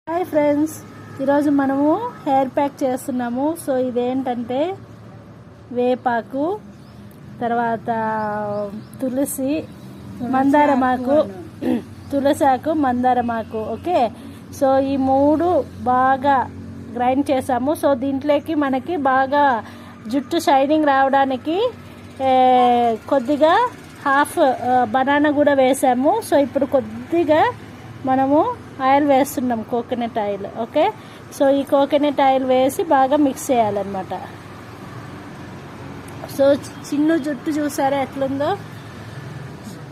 Hi friends, ఈరోజు మనము hair pack చేస్తున్నాము. సో ఇదేంటంటే వేపాకు, తర్వాత తులసి, మందారమాకు, తులసాకు, మందారమాకు. ఓకే, సో ఈ మూడు బాగా గ్రైండ్ చేసాము. సో దీంట్లోకి మనకి బాగా జుట్టు షైనింగ్ రావడానికి కొద్దిగా హాఫ్ బనానా కూడా వేసాము. సో ఇప్పుడు కొద్దిగా మనము ఆయిల్ వేస్తున్నాం, కోకోనట్ ఆయిల్. ఓకే, సో ఈ కోకోనట్ ఆయిల్ వేసి బాగా మిక్స్ చేయాలన్నమాట. సో చిన్న జుట్టు చూసారా ఎట్లుందో.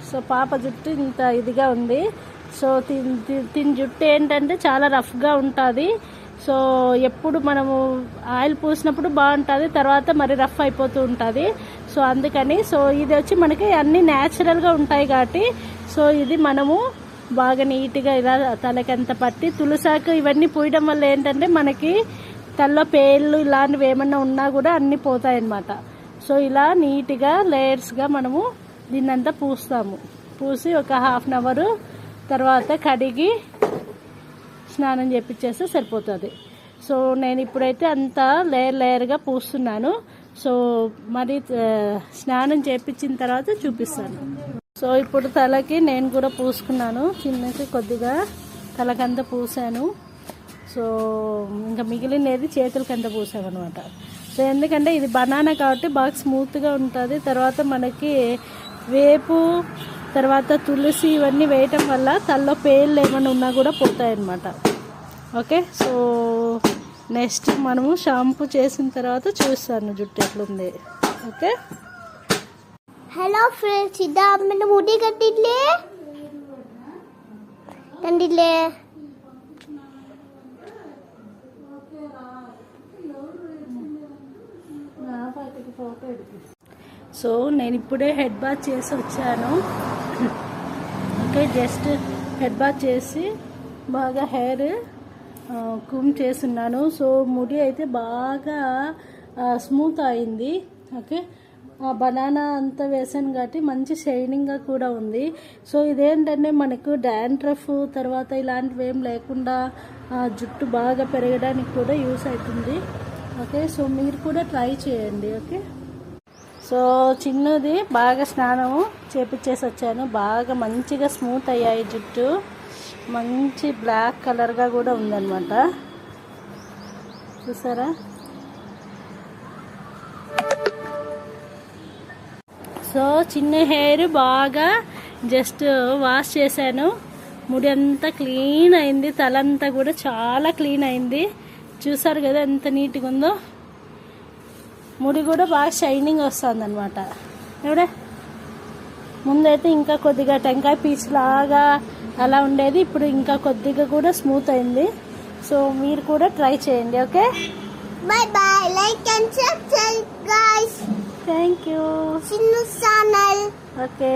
సో పాప జుట్టు ఇంత ఇదిగా ఉంది. సో తిని జుట్టు ఏంటంటే చాలా రఫ్గా ఉంటుంది. సో ఎప్పుడు మనము ఆయిల్ పూసినప్పుడు బాగుంటుంది, తర్వాత మరి రఫ్ అయిపోతూ ఉంటుంది. సో అందుకని సో ఇది వచ్చి మనకి అన్నీ న్యాచురల్గా ఉంటాయి కాబట్టి సో ఇది మనము బాగా నీట్గా ఇలా తలకంత పట్టి, తులసాకు ఇవన్నీ పూయడం వల్ల ఏంటంటే మనకి తలలో పేర్లు ఇలాంటివి ఏమన్నా ఉన్నా కూడా అన్నీ పోతాయి అన్నమాట. సో ఇలా నీట్గా లేయర్స్గా మనము దీన్నంతా పూస్తాము. పూసి ఒక హాఫ్ అన్ అవర్ తర్వాత కడిగి స్నానం చేపించేస్తే సరిపోతుంది. సో నేను ఇప్పుడైతే అంతా లేయర్గా పూస్తున్నాను. సో మరి స్నానం చేపించిన తర్వాత చూపిస్తాను. సో ఇప్పుడు తలకి నేను కూడా పూసుకున్నాను. చిన్నకి కొద్దిగా తలకంతా పూసాను. సో ఇంకా మిగిలినది చేతులకంతా పూసామన్నమాట. సో ఎందుకంటే ఇది బనానా కాబట్టి బాగా స్మూత్గా ఉంటుంది. తర్వాత మనకి వేపు, తర్వాత తులసి ఇవన్నీ వేయటం వల్ల తలలో పేర్లు ఏమైనా ఉన్నా కూడా పోతాయి అన్నమాట. ఓకే, సో నెక్స్ట్ మనము షాంపూ చేసిన తర్వాత చూస్తాను జుట్టు ఎట్లుంది. ఓకే, हेलो फ्रेंड्स, इधर मैंने मुड़ी कटिले సో నేను ఇప్పుడే హెడ్ బాత్ చేసి వచ్చాను. ఓకే, జస్ట్ హెడ్ బాత్ చేసి బాగా హెయిర్ కూమ్ చేస్తున్నాను. సో ముడి అయితే బాగా స్మూత్ అయింది. ఓకే, బనానా అంతా వేసాను కాబట్టి మంచి షైనింగ్గా కూడా ఉంది. సో ఇదేంటంటే మనకు డాండ్రఫ్ తర్వాత ఇలాంటివి ఏం లేకుండా జుట్టు బాగా పెరగడానికి కూడా యూస్ అవుతుంది. ఓకే, సో మీరు కూడా ట్రై చేయండి. ఓకే, సో చిన్నది బాగా స్నానము చేపించేసి వచ్చాను. బాగా మంచిగా స్మూత్ అయ్యాయి జుట్టు, మంచి బ్లాక్ కలర్గా కూడా ఉందన్నమాట. చూసారా? సో చిన్న హెయిర్ బాగా జస్ట్ వాష్ చేశాను. ముడి అంతా క్లీన్ అయింది, తలంతా కూడా చాలా క్లీన్ అయింది. చూసారు కదా ఎంత నీట్గా ఉందో. ముడి కూడా బాగా షైనింగ్ వస్తుంది అనమాట. ఎవడే ముందైతే ఇంకా కొద్దిగా టెంకాయ పీచ్ లాగా అలా ఉండేది, ఇప్పుడు ఇంకా కొద్దిగా కూడా స్మూత్ అయింది. సో మీరు కూడా ట్రై చేయండి. Okay, bye bye, like and subscribe guys. Thank you. Chinu channel. Okay.